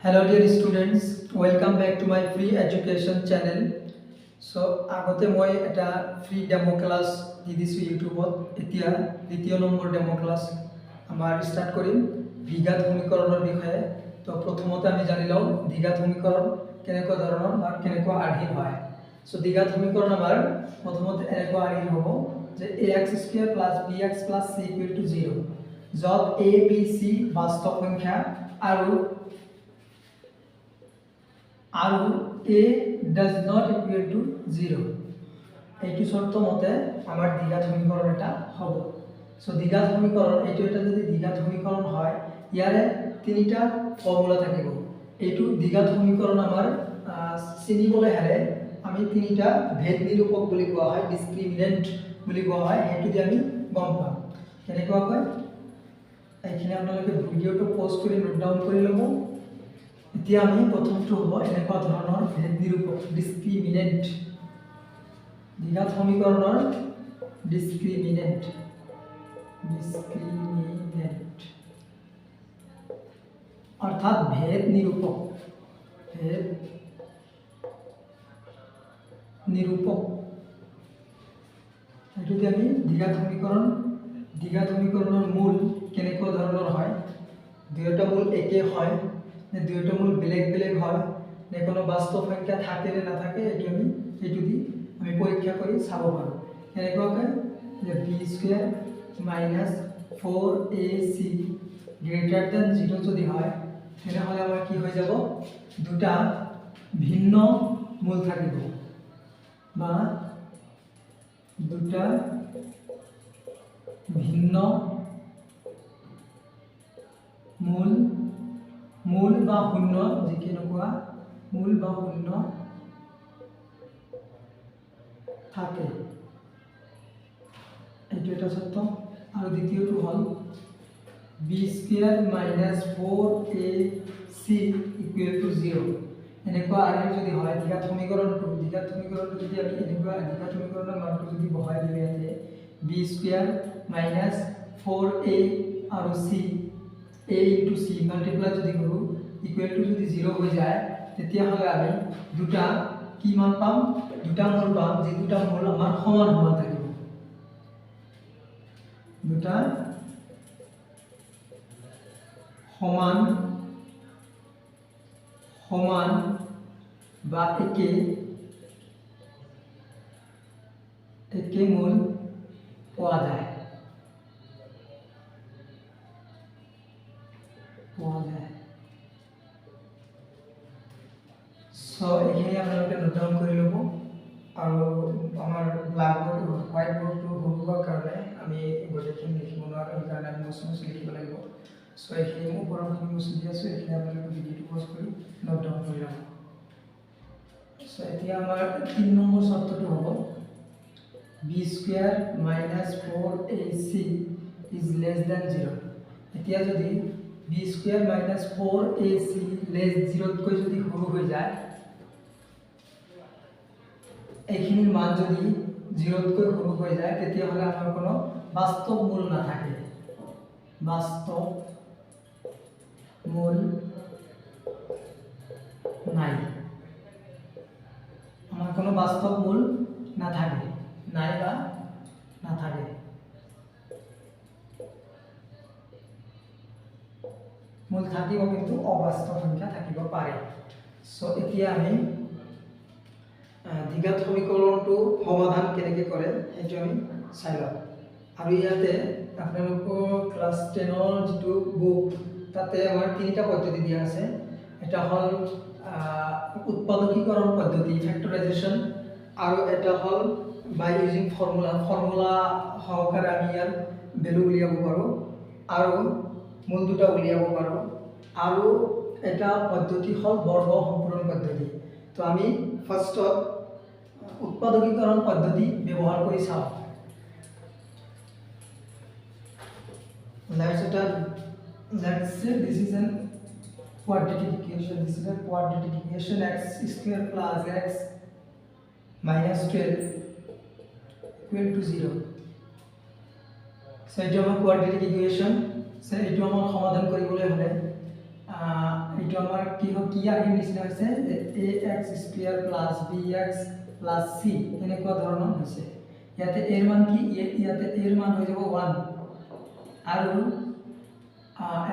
Hello dear students, welcome back to my free education channel. So আগতে মই এটা free demo class দি দিছোঁ ইউটিউবত। এতিয়া দ্বিতীয় নম্বৰ ডেমো ক্লাছ আমাৰ ষ্টাৰ্ট কৰিম দ্বিঘাত সমীকৰণৰ বিষয়ে। তো প্ৰথমতে আমি জানি লওঁ দ্বিঘাত সমীকৰণ কেনেকুৱা ধৰণৰ বা কেনেকুৱা আৰ্হিৰ হয়। সো দ্বিঘাত সমীকৰণ আমাৰ প্ৰথমতে এনেকুৱা আৰ্হিৰ হ'ব যে ax² + bx + c = 0, য'ত a b c বাস্তৱ সংখ্যা আৰু a does not equal to 0 এইটো শর্ত মতে আমার দ্বিঘাত সমীকরণ এটা হবে। সো দ্বিঘাত সমীকরণ এইটো এটা যদি দ্বিঘাত সমীকরণ হয় ইয়ারে তিনিটা ফর্মুলা থাকিব। এইটো দ্বিঘাত সমীকরণ আমার চিনিবলৈ হলে আমি তিনিটা ভেদ নিৰূপক বুলি কোৱা হয়, ডিসক্ৰিমিনেন্ট বুলি কোৱা হয়, সেইটো দি আমি গম পাম কেনেকুৱা হয়। এইখিনি আপোনালোকে ভিডিওটো পজ কৰি নোট ডাউন কৰি ল'ব। এতিয়া আমি প্ৰথমটো হ'ব এনেকুৱা ধৰণৰ ভেদ নিৰূপক ডিসক্ৰিমিনেন্ট, দ্বিঘাত সমীকৰণৰ ডিসক্ৰিমিনেন্ট অৰ্থাৎ ভেদ নিৰূপক এইটো যে আমি দ্বিঘাত সমীকৰণৰ মূল কেনেকুৱা ধৰণৰ হয়, দুয়োটা মূল একে হয় নে দুয়োটা মূল বেলেগ বেলেগ হয় নে কোনো বাস্তৱ সংখ্যা থাকে নে নাথাকে, এইটো দি আমি পৰীক্ষা কৰি চাব পাৰোঁ। এনেকুৱাকৈ যে b² - 4ac > 0 যদি হয় তেনেহ'লে আমাৰ কি হৈ যাব, দুটা ভিন্ন মূল থাকিব বা দুটা ভিন্ন মূল বা শূন্য যিকেনেকুৱা মূল বা শূন্য থাকে, এইটো এটা সত্য। আৰু দ্বিতীয়টো হ'ল b² - 4ac = 0 এনেকুৱা আৰ্হি যদি হয় দ্বিঘাত সমীকৰণটো যদি আমি এনেকুৱা দ্বিঘাত সমীকৰণৰ মানটো যদি বহাই দিওঁ ইয়াতে b² - 4a আৰু c a * c মাল্টিপ্লাই যদি কৰোঁ ইকুৱেল টু যদি 0 হৈ যায় তেতিয়াহ'লে আমি দুটা কি মান পাম, দুটা মূল পাম, যে দুটা মূল আমাৰ সমান সমান থাকিব, দুটা সমান বা একে মূল পোৱা যায়। সো এইখিনি আপোনালোকে নোট ডাউন কৰি ল'ব। আৰু আমাৰ ব্ল্যাকবোৰ্ড হোৱাইট বোৰ্ডটো হ'বৰ কাৰণে আমি গোটেইখিনি লিখিব নোৱাৰোঁ, সেইকাৰণে আমি মুচি লিখিব লাগিব। সো এইখিনি ওপৰত আমি মুচি দি আছোঁ, এইখিনি আপোনালোকে ভিডিঅ'টো পজ কৰি নোট ডাউন কৰি ল'ব। সো এতিয়া আমাৰ 3 নম্বৰ শৰ্তটো হ'ব b² - 4ac is less than 0। এতিয়া যদি b² - 4ac (0) যদি সৰু হৈ যায়, এইখিনিৰ মান যদি 0তকৈ সৰু হৈ যায় তেতিয়াহ'লে আমাৰ কোনো বাস্তৱ মূল নাথাকে, বাস্তৱ মূল নাই, আমার কোনো বাস্তব মূল নাথাকে, নাই বা নাথাকে। মূল থাকিব কিন্তু অবাস্তৱ সংখ্যা থাকিব পাৰে। সো এতিয়া আমি দ্বিঘাত সমীকৰণটো সমাধান কেনেকৈ কৰে সেইটো আমি চাই লওঁ। আৰু ইয়াতে আপোনালোকৰ ক্লাছ 10ৰ যিটো বুক তাতে আমাৰ তিনিটা পদ্ধতি দিয়া আছে। এটা হ'ল উৎপাদকীকৰণ পদ্ধতি ফেক্টৰাইজেশ্যন, আৰু এটা হ'ল বাই ইউজিং ফৰ্মুলা সহকাৰে আমি ইয়াৰ ভেলু উলিয়াব পাৰোঁ আৰু মূল দুটা উলিয়াব পাৰোঁ, আৰু এটা পদ্ধতি হ'ল বৰ্গ সম্পূৰণ পদ্ধতি। তো আমি ফাৰ্ষ্টত উৎপাদকীকৰণ পদ্ধতি ব্যৱহাৰ কৰি চাওঁ। Let's say this is an quadratic equation. This is a quadratic equation x² + x - 12 = 0. So এইটো আমাৰ quadratic equation। So এইটো আমাৰ সমাধান কৰিবলৈ হ'লে এইটো এইটো আমাৰ কি আহিল নিচিনা হৈছে যে ax square plus bx plus c এনেকুৱা ধৰণৰ হৈছে ইয়াতে a ৰ মান কি ইয়াতে a ৰ মান হৈ যাব 1 আৰু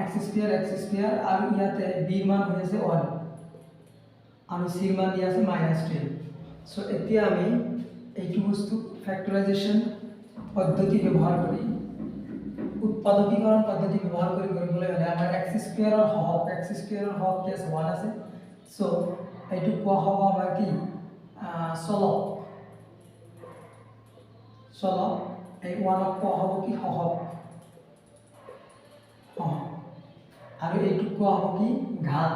x স্কয়াৰ আৰু ইয়াতে b ৰ মান হৈ আছে 1 আৰু c ৰ মান দিয়া আছে -12 সো এতিয়া আমি এইটো বস্তু ফ্যাক্টৰাইজেশন পদ্ধতি ব্যৱহাৰ কৰি উৎপাদকীকৰণ পদ্ধতি ব্যৱহাৰ কৰি কৰিবলৈ হলে আমাৰ x স্কয়াৰৰ হওক কি আছে 1 আছে সো এইটো কোৱা হ'ব আমাৰ কি চলক এই 1 ক কোৱা হ'ব কি হওক আৰু এইটো কোৱা হ'ব কি ঘাত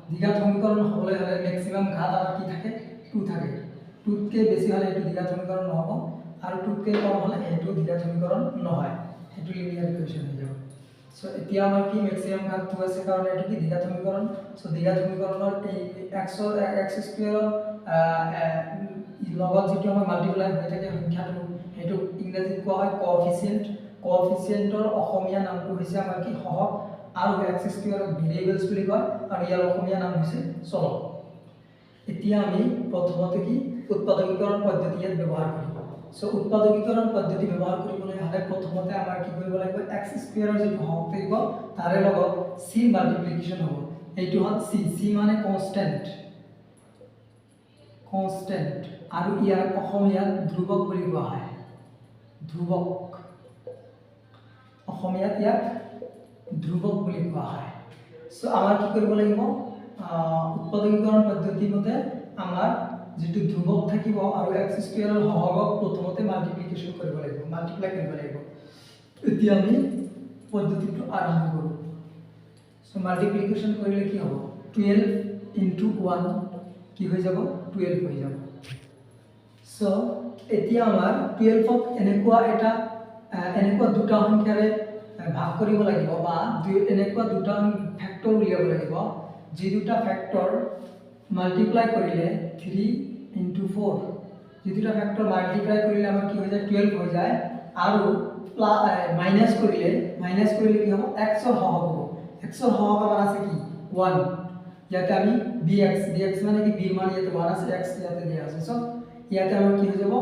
দ্বিঘাত সমীকৰণ হ'বলৈ হলে ম্যাক্সিমাম ঘাত আমাৰ কি থাকে 2 থাকে 2 কে বেছি হলে এইটো দ্বিঘাত সমীকৰণ নহব আৰু 2 কে কম হলে এইটো দ্বিঘাত সমীকৰণ নহয় সেইটো লিনিয়াৰ ইকুয়েশন হৈ যাব সো এতিয়া আমাৰ কি ম্যাক্সিমাম ঘাত 2 আছে কাৰণ এইটো কি দ্বিঘাত সমীকৰণ সো দ্বিঘাত সমীকৰণৰ এই x স্কয়াৰ লগত যেটো আমাৰ মাল্টিপ্লাই হৈ থাকে সংখ্যাটো সেইটো ইংৰাজীত কোৱা হয় কোএফিচিয়েন্টৰ অসমীয়া নামটো হৈছে আমাৰ কি হহক আৰু x স্কয়াৰ ভেৰিয়েবলস বুলি কয় আৰু ইয়াৰ অসমীয়া নাম হৈছে চলক এতিয়া আমি প্ৰথমতে কি উৎপাদকীকৰণ পদ্ধতি ইয়াত ব্যৱহাৰ কৰিম সো উৎপাদকীকৰণ পদ্ধতি ব্যৱহাৰ কৰিবলৈ হলে প্ৰথমতে আমাৰ কি কৰিব লাগিব x স্কয়াৰৰ যে হহক থাকিব তাৰে লগত c মাল্টিপ্লিকেশন হ'ব এইটো হ'ল c মানে কনস্ট্যান্ট আৰু ইয়াৰ অসমীয়াত ধ্ৰুৱক বুলি কোৱা হয় অসমীয়াত ইয়াক ধ্ৰুৱক বুলি কোৱা হয় সো আমাৰ কি কৰিব লাগিব উৎপাদকীকৰণ পদ্ধতি মতে আমাৰ যেটো ধ্ৰুৱক থাকিব আৰু x স্কয়াৰৰ হহকক প্ৰথমতে মাল্টিপ্লিকেশন কৰিব লাগিব এতিয়া আমি পদ্ধতিটো আৰম্ভ কৰো সো মাল্টিপ্লিকেশন কৰিলে কি হ'ব 12 * 1 কি হৈ যাব 12 হৈ যাব সো এতিয়া আমাৰ 12 ক এনেকুৱা দুটা সংখ্যাৰে ভাগ কৰিব লাগিব বা এনেকুৱা দুটা ফ্যাক্টৰ উলিয়াব লাগিব যি দুটা ফ্যাক্টৰ মাল্টিপ্লাই কৰিলে 3 * 4 যি দুটা ফ্যাক্টৰ মাল্টিপ্লাই কৰিলে আমাৰ কি হৈ যায় 12 হৈ যায় আৰু মাইনাস কৰিলে কি হ'ব x ৰ হহক হ'ব x ৰ হহক আমাৰ আছে কি 1 ইয়াতে আমি bx মানে কি b মান ইয়াতে 1 আছে x ইয়াতে দিয়া আছে সো ইয়াতে আমাৰ কি হৈ যাব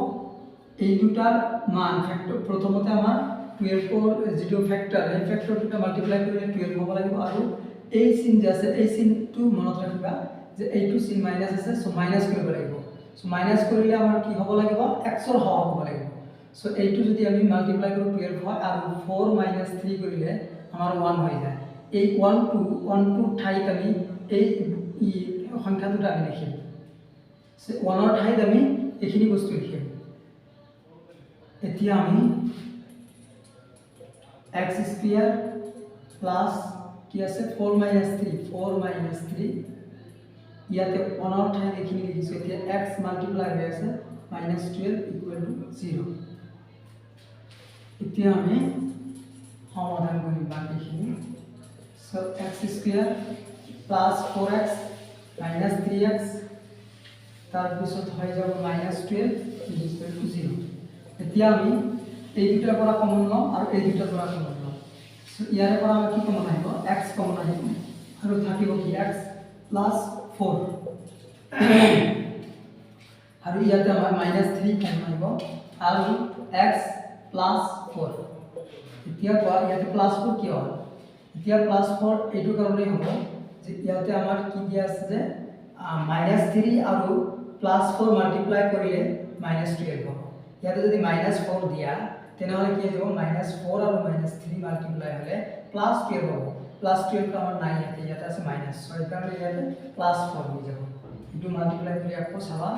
এই দুটাৰ মান ফ্যাক্টৰ প্ৰথমতে আমাৰ 12 ৰ যেটো ফ্যাক্টৰ এই ফ্যাক্টৰ দুটা মাল্টিপ্লাই কৰিলে 12 হ'ব লাগিব আৰু এই চিন যে আছে এই চিনটো মনত ৰাখিবা যে এইটো চিন মাইনাস আছে সো মাইনাস কৰিব লাগিব সো মাইনাস কৰিলে আমাৰ কি হ'ব লাগিব x ৰ হহক হ'ব লাগিব সো এইটো যদি আমি মাল্টিপ্লাই কৰো 12 হয় আৰু 4 - 3 কৰিলে আমাৰ 1 হৈ যায় এই 1 2 ঠাইত আমি এই সংখ্যা দুটা আমি লিখিম সো 1 ৰ ঠাইত আমি এইখিনি বস্তু লিখিম এতিয়া আমি x স্কয়াৰ প্লাস কি আছে 4 - 3 ইয়াতে 1 ৰ ঠাইত এইখিনি লিখিছো এতিয়া x মাল্টিপ্লাই হৈ আছে -12 = 0 এতিয়া আমি সমাধান কৰিম বাকিখিনি so x square plus 4x minus 3x তাৰ পিছত হৈ যাব -12 = 0 এতিয়া আমি এই দুটাৰ পৰা কমন লম আৰু এই দুটাৰ পৰা কমন লম সো ইয়াৰ পৰা আমি কি কমন আহিব x কমন আহিব আৰু থাকিব কি x + 4 আৰু ইয়াতে আমাৰ -3 কমন আহিব আৰু x + 4 এতিয়া ইয়াতে +4 কি হয় এতিয়া +4 এইটো কাৰণে হ'ব যে ইয়াতে আমাৰ কি দিয়া আছে যে -3 আৰু +4 মাল্টিপ্লাই কৰিলে -12 হ'ব ইয়াতে যদি -4 দিয়া তেনেহলে কি হ'ব -4 আৰু -3 মাল্টিপ্লাই হলে +12 হ'ব +12 টো আমাৰ নাই ইয়াতে আছে -6 এই কাৰণে ইয়াতে +4 হৈ যাব এটো মাল্টিপ্লাই কৰি আকৌ চাবা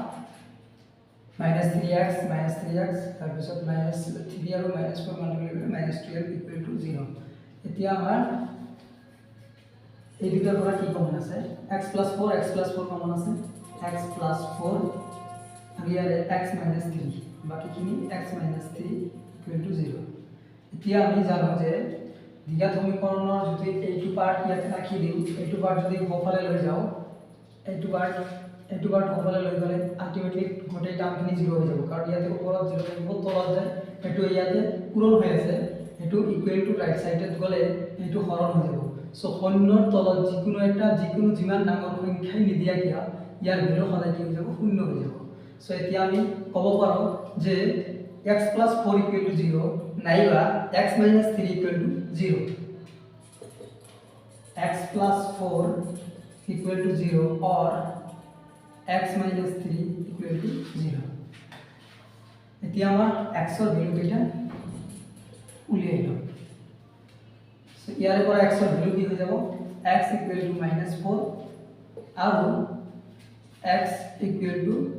-3x তাৰ পিছত -3 আৰু -4 মাল্টিপ্লাই কৰি -12 = 0 এতিয়া আমাৰ এই দুটাৰ পৰা কি কমন আছে x + 4 কমন আছে x + 4 আৰু ইয়াৰে x - 3 বাকিখিনি x - 3 = 0 এতিয়া আমি জানো যে দ্বিঘাত সমীকৰণৰ যদি এইটো পাৰ্ট ইয়াতে ৰাখি দিও এইটো পাৰ্ট যদি ওপৰফালে লৈ যাও এইটো পাৰ্ট ওপৰফালে লৈ গলে আলটিমেটলি গোটেই টাৰ্মখিনি 0 হৈ যাব কাৰণ ইয়াতে ওপৰত 0 থাকিব তলত যায় এটো ইয়াতে পূৰণ হৈ আছে এটো ইকুৱেল টু ৰাইট সাইডত গলে এটো হৰণ হৈ যাব সো শূন্যৰ তলত যিকোনো যিমান ডাঙৰ সংখ্যাই নিদিয়া কিয়া ইয়াৰ ভ্যালু সদায় কি হৈ যাব শূন্য হৈ যাব সো এতিয়া আমি ক'ব পাৰো যে x + 4 = 0 নাইবা x - 3 = 0 x + 4 = 0 or x - 3 = 0 এতিয়া আমাৰ x ৰ ভ্যালু কেইটা উলিয়াই লওঁ সো ইয়াৰ পৰা x ৰ ভ্যালু কি হৈ যাব x = -4 আৰু x =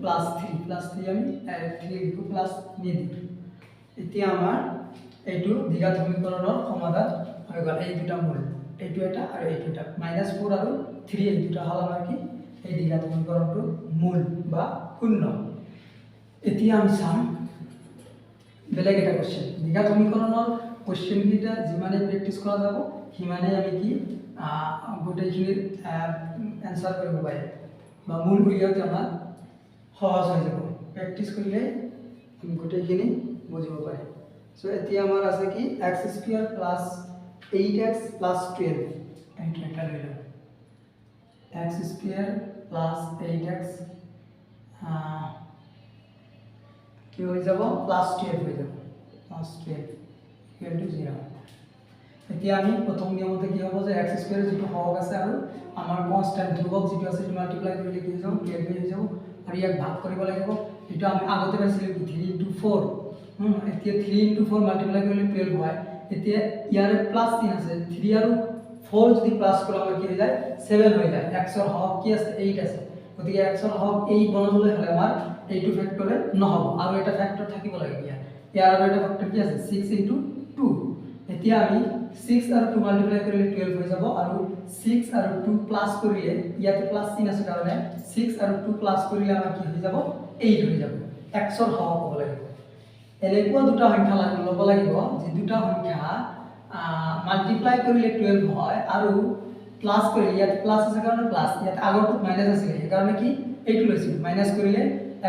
+3 আমি 3 লিখো প্লাস নিয়ে দিই এতিয়া আমাৰ এইটো দ্বিঘাত সমীকৰণৰ সমাধান হৈ গ'ল এই দুটা মূল এইটো এটা আৰু এইটো এটা -4 আৰু 3 এই দুটা হল আমাৰ কি এই দ্বিঘাত সমীকৰণটো মূল বা শূন্য এতিয়া আমি চাম বেলেগ এটা কোশ্চেন দ্বিঘাত সমীকৰণৰ কোশ্চেন কিটা যিমানে প্ৰেক্টিস কৰা যাব সিমানে আমি কি গোটেইখিনিৰ এনসাৰ কৰিব পাৰিম বা মূল উলিয়াওতে আমাৰ সহজ হৈ যাব প্ৰেক্টিস কৰিলে আমি গোটেইখিনি বুজিব পাৰিম সো এতিয়া আমাৰ আছে কি x² + 8x + 12 এইটো এটা লৈ লওঁ x² + 8x কি হৈ যাব +12 হৈ যাব +12 = 0 এতিয়া আমি প্ৰথম নিয়মতে কি হ'ব যে x² যেটো হওক আছে আৰু আমাৰ কনস্ট্যান্ট ধ্ৰুবক যেটো আছে মাল্টিপ্লাই কৰিলে কি হৈ যাব 12 হৈ যাব আৰু ইয়াক ভাগ কৰিব লাগিব এটা আমি আগতে পাইছিলো 3 * 4 এতিয়া 3 * 4 মাল্টিপ্লাই কৰিলে 12 হয় এতিয়া ইয়াৰে +3 আছে 3 আৰু 4 যদি প্লাস কৰা আমাৰ কি হৈ যায় 7 হৈ যায় x ৰ হক কি আছে 8 আছে গতিকে x ৰ হক 8 বনাবলৈ হলে আমাৰ এইটো ফ্যাক্টৰে নহব আৰু এটা ফ্যাক্টৰ থাকিব লাগে ইয়াৰ আৰু এটা ফ্যাক্টৰ কি আছে 6 * 2 এতিয়া আমি 6 আৰু 2 মাল্টিপ্লাই কৰিলে 12 হৈ যাব আৰু 6 আৰু 2 প্লাস কৰিলে ইয়াতে +3 আছে কাৰণে 6 আৰু 2 প্লাস কৰিলে আমাৰ কি হৈ যাব 8 হৈ যাব x ৰ হক হ'ব লাগিব এনেকুৱা দুটা সংখ্যা ল'ব লাগিব যে দুটা সংখ্যা মাল্টিপ্লাই কৰিলে 12 হয় আৰু প্লাস কৰিলে ইয়াতে প্লাস আছে কাৰণে প্লাস ইয়াতে আগৰটো মাইনাস আছে এই কাৰণে কি এইটো লৈছিল মাইনাস কৰিলে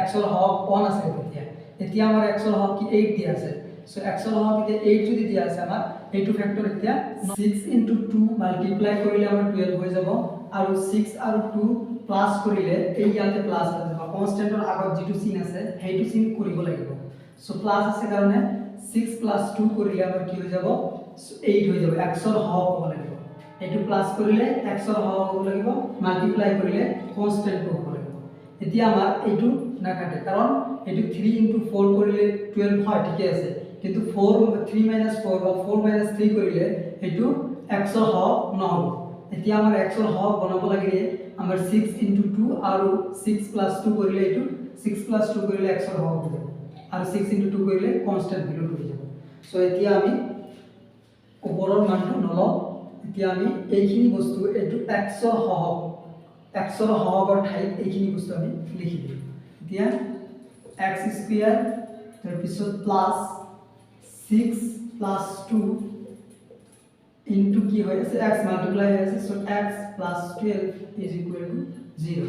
x ৰ হক 1 আছে এতিয়া আমাৰ x ৰ হক কি 8 দিয়া আছে সো x ৰ হক এতিয়া 8 যদি দিয়া আছে আমাৰ এইটো ফ্যাক্টৰ এতিয়া 6 * 2 মাল্টিপ্লাই কৰিলে আমাৰ 12 হৈ যাব আৰু 6 আৰু 2 প্লাস কৰিলে এই ইয়াতে প্লাস হৈ যাব কনস্ট্যান্টৰ আগত যেটো চিন আছে সেইটো চিন কৰিব লাগিব সো প্লাস আছে কাৰণে 6 + 2 কৰিলে আমাৰ কি হৈ যাব 8 হৈ যাব x ৰ হক হ'ব লাগিব এইটো প্লাস কৰিলে x ৰ হক হ'ব লাগিব মাল্টিপ্লাই কৰিলে কনস্ট্যান্ট হ'ব লাগিব এতিয়া আমাৰ এইটো না কাটে কাৰণ এইটো 3 * 4 কৰিলে 12 হয় ঠিকে আছে কিন্তু 3 - 4 বা 4 - 3 কৰিলে এইটো x ৰ হক নহব এতিয়া আমাৰ x ৰ হক বনাব লাগিলে আমাৰ 6 * 2 আৰু 6 + 2 কৰিলে এইটো 6 + 2 কৰিলে x ৰ হক হ'ব আৰু 6 * 2 কৰিলে কনস্ট্যান্ট ভ্যালু হৈ যাব সো এতিয়া আমি ওপৰৰ মানটো নলওঁ এতিয়া আমি এইখিনি বস্তু এইটো x ৰ হকৰ ঠাইত এইখিনি বস্তু আমি লিখি দিম এতিয়া x² তাৰ পিছত প্লাস 6 + 2 ইনটু কি হৈ আছে x মাল্টিপ্লাই হৈ আছে সো x + 12 = 0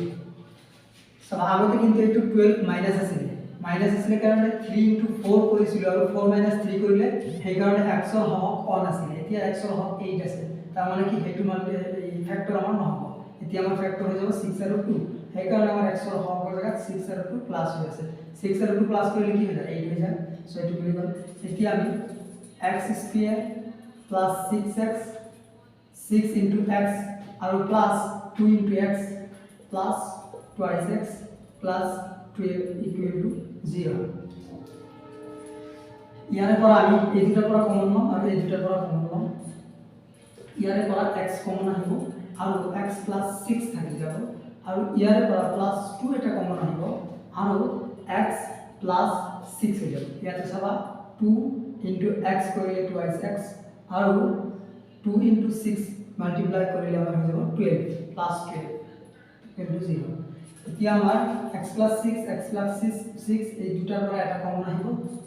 সো আগতে কিন্তু এইটো 12 মাইনাস আছিল কাৰণে 3 * 4 কৰিছিল আৰু 4 - 3 কৰিলে সেই কাৰণে x ৰ হক 1 আছিল এতিয়া x ৰ হক 8 আছে তাৰ মানে কি হেতু এই ফ্যাক্টৰ আমাৰ নহব এতিয়া আমাৰ ফ্যাক্টৰ হৈ যাব 6 আৰু 2 সেই কাৰণে আমাৰ x ৰ হকৰ জায়গাত 6 আৰু 2 প্লাস হৈ আছে 6 আৰু 2 প্লাস কৰিলে কি হৈ যায় 8 হৈ যায় সো এটো বুলি গল এতিয়া আমি x² + 6x 6 * x আৰু plus 2 * x plus twice x plus 12 = 0 ইয়াৰে পৰা আমি এই দুটাৰ পৰা কমন লম আৰু এই দুটাৰ পৰা কমন লম ইয়াৰে পৰা x কমন আহিব আৰু x + 6 থাকি যাব আৰু ইয়াৰে পৰা +2 এটা কমন আহিব আৰু x + 6 হৈ যাব ইয়াতে চাবা 2 * x কৰিলে twice x আৰু 2 * 6 মাল্টিপ্লাই কৰিলে আমাৰ হৈ যাব 12 + 12 = 0 এতিয়া আমাৰ x + 6 এই দুটাৰ পৰা এটা কমন আহিব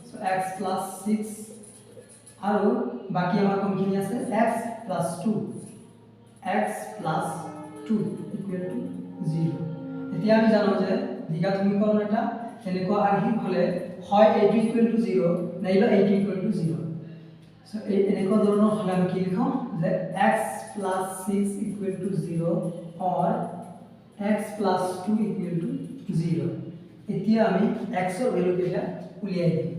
সো x + 6 আৰু বাকি আমাৰ কোনখিনি আছে x + 2 = 0 এতিয়া আমি জানো যে দ্বিঘাত সমীকৰণ এটা এনেকুৱা আৰ্হিক হলে হয় এইটো = 0 নাইবা এইটো = 0 সো এই এনেকুৱা ধৰণৰ হলে আমি কি লিখো যে x + plus 6 equal to 0 or x plus 2 equal to 0 এতিয়া আমি x এর ভ্যালু কেটা উলিয়াই দিই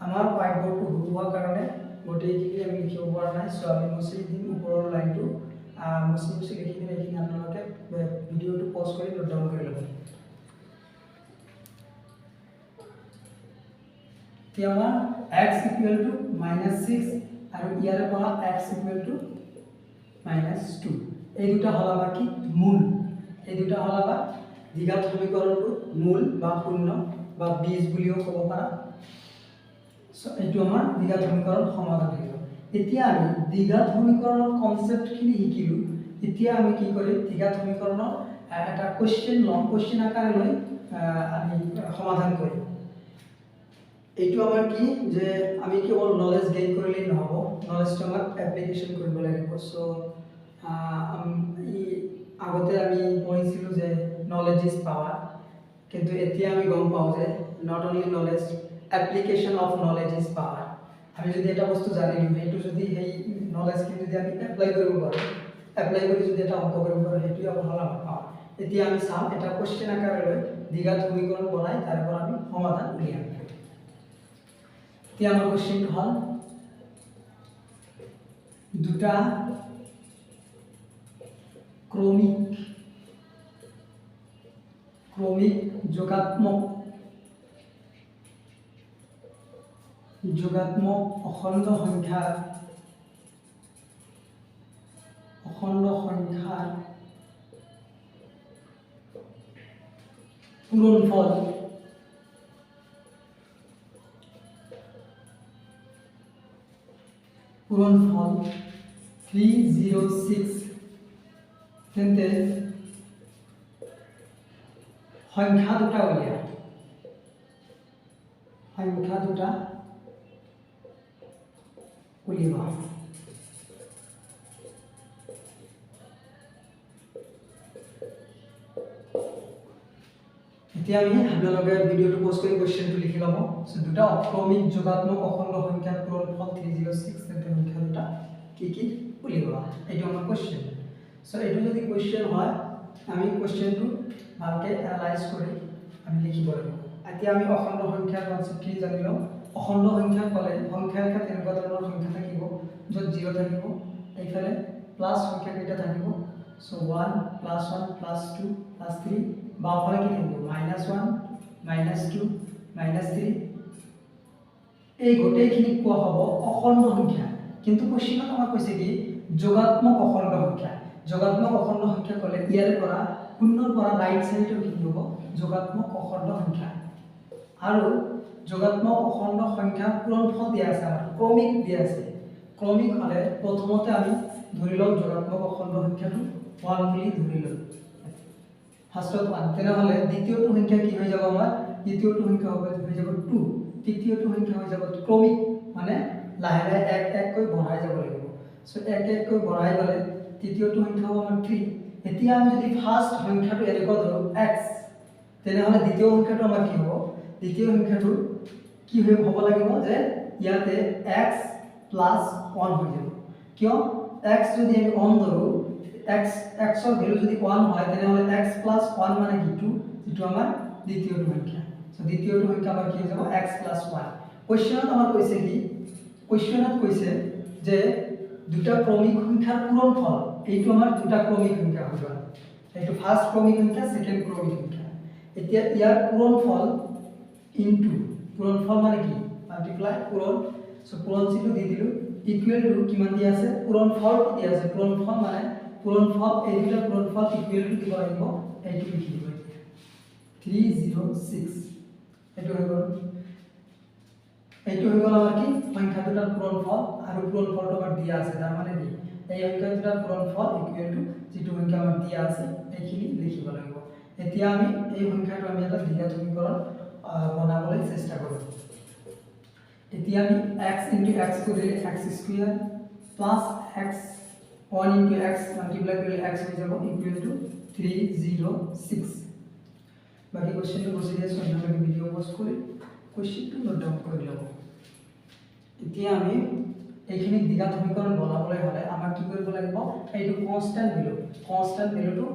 আমার হোয়াইট বোর্ড টু হওয়ার কারণে গোটেইখিনি আমি লিখিব পৰা নাই সো আমি মুছি দিম উপৰৰ লাইনটো মুছি লিখি দিম এইখিনি আপোনালোকে ভিডিওটো পজ কৰি নোট ডাউন কৰি ল'ব এতিয়া আমাৰ x equal to -6 আৰু ইয়াৰ পৰা x equal to -2 এই দুটা হল আমাৰ কি মূল এই দুটা হল আমাৰ দ্বিঘাত সমীকৰণটো মূল বা শূন্য বা বীজ বুলিও ক'ব পাৰা সো এইটো আমাৰ দ্বিঘাত সমীকৰণ সমাধান হৈ গ'ল এতিয়া আমি দ্বিঘাত সমীকৰণৰ কনসেপ্টখিনি শিকিলো এতিয়া আমি কি কৰিম দ্বিঘাত সমীকৰণৰ এটা কোৱেশ্চন লং কোৱেশ্চন আকাৰে লৈ আমি সমাধান কৰিম এইটো আমাৰ কি যে আমি কেৱল নলেজ গেইন কৰিলেই নহব নলেজটো আমাক এপ্লিকেশন কৰিব লাগিব সো আগতে আমি পঢ়িছিলো যে নলেজ ইজ পাৱাৰ কিন্তু এতিয়া আমি গম পাওঁ যে not only knowledge application of knowledge is power আমি যদি এটা বস্তু জানিলো সেইটো যদি সেই নলেজখিনি যদি আমি এপ্লাই কৰিব পাৰোঁ এপ্লাই কৰি যদি এটা অংক কৰিব পাৰোঁ সেইটোৱে হ'ল আমাৰ পাৱাৰ এতিয়া আমি চাম এটা কোৱেশ্চন আকাৰে লৈ দ্বিঘাত সমীকৰণ বনাই তাৰ পৰা আমি সমাধান উলিয়াম এতিয়া আমাৰ কোৱেশ্চনটো হ'ল দুটা ক্ৰমিক যোগাত্মক অখণ্ড সংখ্যাৰ পূৰণফল পূৰণফল 306 তেন্তে সংখ্যা দুটা উলিয়া উলিয়াবা এতিয়া আমি আপোনালোকে ভিডিওটো পজ কৰি কোৱেশ্চনটো লিখি ল'ব সো দুটা অক্ৰমিক যোগাত্মক অখণ্ড সংখ্যাৰ পূৰণফল 306 তেন্তে সংখ্যা দুটা কি উলিয়াবা এইটো আমাৰ কোৱেশ্চন সো এইটো যদি কোৱেশ্চন হয় আমি কোৱেশ্চনটো ভালকে এনালাইজ কৰি আমি লিখিব লাগিব এতিয়া আমি অখণ্ড সংখ্যাৰ কনসেপ্টখিনি জানি লওঁ অখণ্ড সংখ্যা ক'লে সংখ্যা এটা তেনেকুৱা ধৰণৰ সংখ্যা থাকিব য'ত 0 থাকিব এইফালে প্লাস সংখ্যা কেইটা থাকিব সো 1 +1 +2 +3 বাওঁফালে কি থাকিব -1 -2 -3 এই গোটেইখিনি কোৱা হ'ব অখণ্ড সংখ্যা কিন্তু কোৱেশ্চনত আমাক কৈছে কি যোগাত্মক অখণ্ড সংখ্যা ক'লে ইয়াৰ পৰা শূন্যৰ পৰা ৰাইট সাইডৰ কি হ'ব যোগাত্মক অখণ্ড সংখ্যা আৰু যোগাত্মক অখণ্ড সংখ্যা পূৰণফল দিয়া আছে আমাৰ ক্ৰমিক দিয়া আছে ক্ৰমিক হলে প্ৰথমতে আমি ধৰি লওঁ যোগাত্মক অখণ্ড সংখ্যাটো 1 বুলি ধৰি লওঁ ফাৰ্ষ্টত 1 তেনেহলে দ্বিতীয়টো সংখ্যা কি হৈ যাব আমাৰ দ্বিতীয়টো সংখ্যা হৈ যাব 2 তৃতীয়টো সংখ্যা হৈ যাব ক্ৰমিক মানে লাহে লাহে এক এক কৈ বঢ়াই যাব লাগিব সো এক এক কৈ বঢ়াই গলে তৃতীয়টো সংখ্যা হ'ব আমাৰ 3 এতিয়া আমি যদি ফাৰ্স্ট সংখ্যাটো এনেকৈ ধৰো x তেনেহলে দ্বিতীয় সংখ্যাটো আমাৰ কি হ'ব দ্বিতীয় সংখ্যাটো কি হ'ব লাগিব যে ইয়াতে x + 1 হৈ যাব কিয় x যদি আমি 1 ধৰো x ৰ ভ্যালু যদি 1 হয় তেনেহলে x + 1 মানে কি 2 যেটো আমাৰ দ্বিতীয়টো সংখ্যা সো দ্বিতীয়টো সংখ্যা আমাৰ কি হৈ যাব x + 1 কোৱেশ্চনত আমাৰ কৈছে কি কোৱেশ্চনত কৈছে যে দুটা ক্ৰমিক সংখ্যাৰ পূৰণফল এইটো আমাৰ দুটা ক্ৰমিক সংখ্যা হৈ গ'ল এইটো ফাৰ্স্ট ক্ৰমিক সংখ্যা সেকেন্ড ক্ৰমিক সংখ্যা এতিয়া ইয়াৰ পূৰণফল ইনটু পূৰণফল মানে কি মাল্টিপ্লাই পূৰণ সো পূৰণচিহ্ন দি দিলো ইকুৱেল টু কিমান দিয়া আছে পূৰণফল দিয়া আছে পূৰণফল মানে পূৰণফল এই দুটা পূৰণফল ইকুৱেল টু দিব লাগিব এইটো লিখি দিব 306 এইটো হৈ গ'ল আমাৰ কি সংখ্যা দুটাৰ পূৰণফল আৰু পূৰণফলটো আমাৰ দিয়া আছে তাৰ মানে কি এই সংখ্যা দুটাৰ পূৰণফল ইকুৱেল টু যেটো সংখ্যা আমাৰ দিয়া আছে এইখিনি লিখিব লাগিব এতিয়া আমি এই সংখ্যাটো আমি এটা দ্বিঘাত সমীকৰণ বনাবলৈ চেষ্টা কৰোঁ এতিয়া আমি x * x কৰিলে x² + x 1 * x মাল্টিপ্লাই কৰিলে x হৈ যাব ইকুৱেল টু 306 বাকি কোৱেশ্চনটো বুজি দিয়া আপোনালোকে ভিডিও পজ কৰি কোৱেশ্চনটো নোট ডাউন কৰি ল'ব এতিয়া আমি এইখিনি দ্বিঘাত সমীকৰণ বনাবলৈ হ'লে আমাক কি কৰিব লাগিব এইটো কনস্ট্যান্ট ভ্যালুটো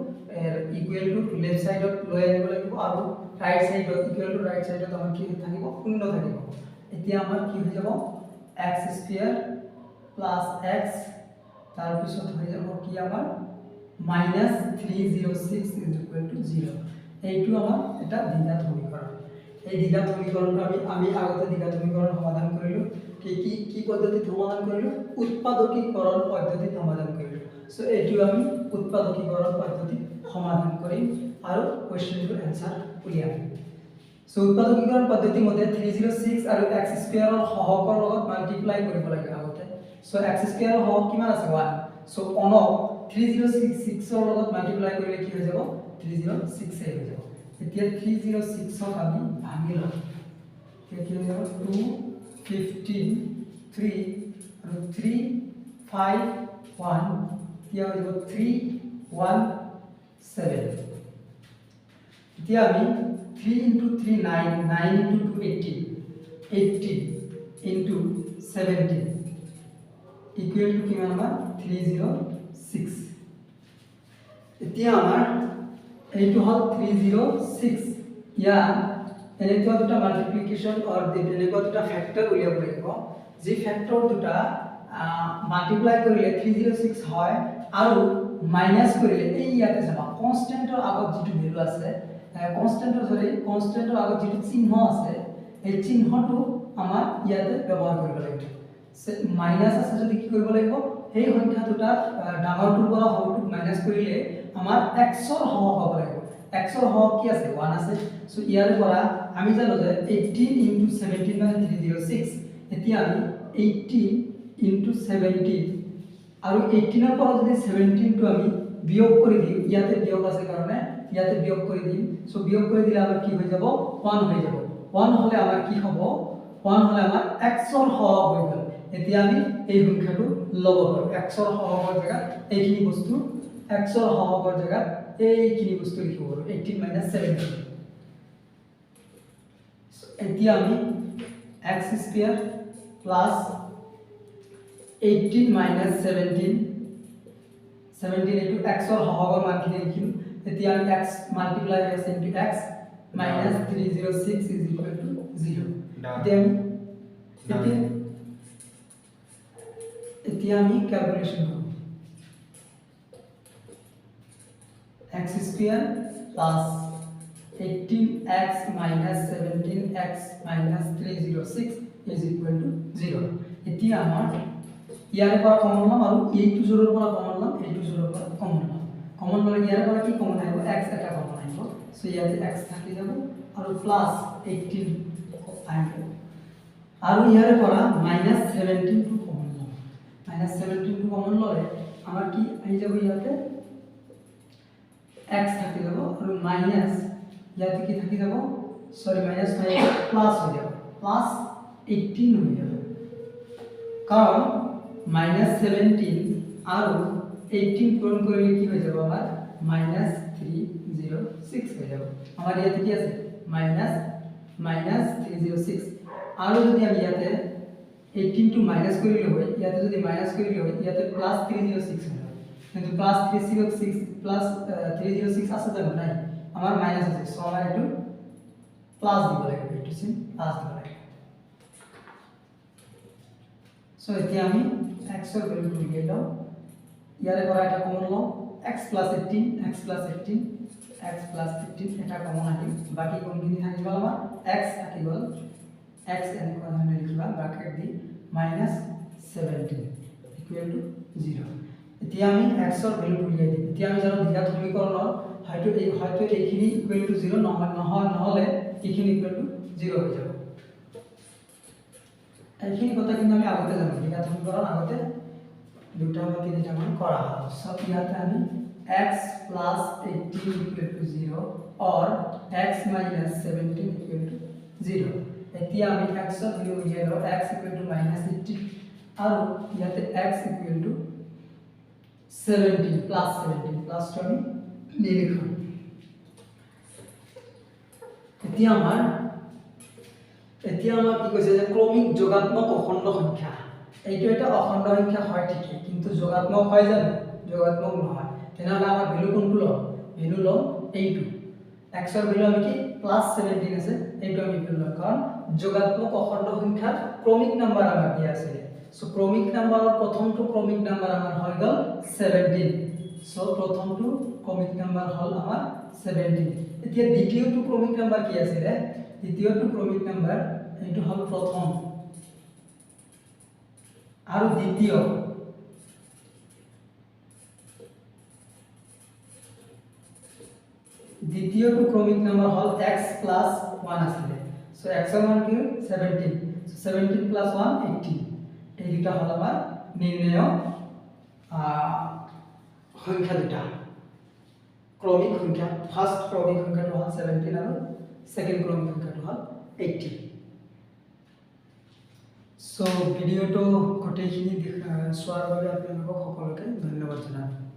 ইকুৱেল টু লেফট সাইডত লৈ আনিব লাগিব আৰু ৰাইট সাইডত ইকুৱেল টু ৰাইট সাইডত আমাৰ কি থাকিব শূন্য থাকিব এতিয়া আমাৰ কি হৈ যাব x² + x তাৰ পিছত হৈ যাব কি আমাৰ -306 0 এইটো আমাৰ এটা দ্বিঘাত সমীকৰণ এই দ্বিঘাত সমীকৰণটো আমি আগতে দ্বিঘাত সমীকৰণ সমাধান কৰিলো কি পদ্ধতিত সমাধান কৰিলো উৎপাদকীকৰণ পদ্ধতিত সমাধান কৰিলো সো এইটো আমি উৎপাদকীকৰণ পদ্ধতিত সমাধান কৰিম আৰু কোৱেশ্চনটোৰ আনসাৰ উলিয়াম সো উৎপাদকীকৰণ পদ্ধতি মতে 306 আৰু x² ৰ সহগৰ লগত মাল্টিপ্লাই কৰিব লাগে আগতে সো x² ৰ সহগ কিমান আছে 1 সো অনক 306 ৰ লগত মাল্টিপ্লাই কৰিলে কি হৈ যাব 306 হৈ যাব এতিয়া 306 ক আমি ভাঙি লম কি হৈ যাব 2 15 3 আৰু 3 5 1 এতিয়া হৈ যাব 3 1 7 এতিয়া আমি 3 into 3 9 9 into 2 18 18 into 17 equal to কিমান আমাৰ 306 এতিয়া আমাৰ এইটো হল 306 ইয়াৰ এনেকুৱা দুটা মাল্টিপ্লিকেশন অৰ এনেকুৱা দুটা ফ্যাক্টৰ উলিয়াব লাগিব যে ফ্যাক্টৰ দুটা মাল্টিপ্লাই কৰিলে 306 হয় আৰু মাইনাস কৰিলে এই ইয়াতে যাবা কনস্ট্যান্টৰ আগত যেটো ভ্যালু আছে কনস্ট্যান্টৰ আগত যেটো চিহ্ন আছে এই চিহ্নটো আমাৰ ইয়াতে ব্যৱহাৰ কৰিব লাগিব মাইনাস আছে যদি কি কৰিব লাগিব এই সংখ্যা দুটা ডাঙৰটোৰ পৰা সৰুটোক মাইনাস কৰিলে আমাৰ x ৰ হৰণ হ'ব লাগিব x ৰ হৰণ কি আছে 1 আছে সো ইয়াৰ পৰা আমি জানো যে 18 into 17 মানে 306 এতিয়া আমি 18 into 17 আৰু 18 ৰ পৰা যদি 17 টো আমি বিয়োগ কৰি দিম ইয়াতে বিয়োগ আছে কাৰণে ইয়াতে বিয়োগ কৰি দিম সো বিয়োগ কৰি দিলে আমাৰ কি হৈ যাব 1 হৈ যাব 1 হলে আমাৰ কি হ'ব 1 হলে আমাৰ x ৰ হৰণ হৈ গ'ল এতিয়া আমি এই সংখ্যাটো লব পাৰো x ৰ হৰণৰ জায়গাত এইখিনি বস্তু x ৰ হৰণৰ জায়গাত এইখিনি বস্তু লিখিব পাৰো 18 - 17 এতিয়া আমি x² plus 18 minus 17 এইটো x ৰ হৰণৰ মানখিনি লিখিম এতিয়া আমি x multiply into x minus 306 is equal to 0 এতিয়া আমি ক্যালকুলেশন করব x² plus 18x minus 17x minus 306 is equal to 0 এতিয়া আমাৰ ইয়াৰ পৰা কমন লম আৰু এইটো জোৰৰ পৰা কমন লম এইটো জোৰৰ পৰা কমন লম কমন ললে ইয়াৰ পৰা কি কমন আহিব x এটা কমন আহিব সো ইয়াতে x থাকি যাব আৰু প্লাস 18 আহিব আৰু ইয়াৰ পৰা -17 টো কমন লম -17 টো কমন ললে আমাৰ কি আহি যাব ইয়াতে x থাকি যাব আৰু মাইনাস ইয়াতে কি থাকি যাব সরি মাইনাস হয়ে প্লাস হয়ে যাবে প্লাস 18 হয়ে যাবে কারণ -17 আর 18 পূরণ করলে কি হয়ে যাবে আমার -306 হয়ে যাবে আমার ইয়াতে কি আছে -306 আর যদি আমি ইয়াতে 18 টু মাইনাস করিলে হয় ইয়াতে যদি মাইনাস করিলে হয় ইয়াতে +306 হবে কিন্তু +306 আছে তো নাই আমার মাইনাস আছে সো আমার একটু প্লাস দিব লাগে একটু সিম প্লাস দিব লাগে সো এতিয়া আমি x এর ভ্যালু লিখে দাও ইয়ারে পরে এটা কমন লও x + 18 এটা কমন আছে বাকি কোনখিনি থাকিব আমার x থাকিব x এনেকুৱা ধৰণে লিখিবা ব্ৰ্যাকেট দি -17 = 0 এতিয়া আমি x ৰ ভ্যালু উলিয়াই দিম এতিয়া আমি জানো দ্বিঘাত সমীকৰণৰ হয়তো এইখিনি ইকুৱেল টু 0 নহলে এইখিনি ইকুৱেল টু 0 হৈ যাব এইখিনি কথা কিন্তু আমি আগতে জানো দ্বিঘাত সমীকৰণ আগতে দুটা বা তিনিটা মান কৰা হয় সব ইয়াতে আমি x + 18 = 0 or x - 17 = 0 এতিয়া আমি x ৰ ভ্যালু উলিয়াই লও x = -18 আৰু ইয়াতে x = 17 প্লাস টো আমি লিখো এতিয়া আমাৰ কি কৈছে যে ক্ৰমিক যোগাত্মক অখণ্ড সংখ্যা এইটো এটা অখণ্ড সংখ্যা হয় ঠিকই, কিন্তু যোগাত্মক হয় জানো? যোগাত্মক নহয়। তেনেহ'লে আমাৰ ভ্যালু কোনটো ল'ম? ভ্যালু ল'ম এইটো। x ৰ ভ্যালু আমি কি +17 আছে, এইটো আমি ভ্যালু ল'ম, কাৰণ যোগাত্মক অখণ্ড সংখ্যাৰ ক্ৰমিক নাম্বাৰ আমাৰ দিয়া আছে। সো ক্ৰমিক নাম্বাৰৰ প্ৰথমটো ক্ৰমিক নাম্বাৰ আমাৰ হৈ গ'ল 17। সো প্ৰথমটো ক্ৰমিক নাম্বাৰ হ'ল আমাৰ 17। এতিয়া দ্বিতীয়টো ক্ৰমিক নাম্বাৰ কি আছিল? দ্বিতীয়টো ক্ৰমিক নাম্বাৰ এইটো হ'ল প্ৰথম আৰু দ্বিতীয়। দ্বিতীয়টো ক্রমিক নাম্বার হল x + 1 আসলে। সো x এর মান কি 17, সো 17 + 1 18। এই দুটা হল আমার নির্ণয় সংখ্যা দুটা, ক্রমিক সংখ্যা। ফার্স্ট ক্রমিক সংখ্যাটো হল 17 আৰু সেকেন্ড ক্ৰমিক সংখ্যাটো হল 18। সো ভিডিওটো গোটেইখিনি চোৱাৰ বাবে আপোনালোকক সকলোকে ধন্যবাদ জনালোঁ।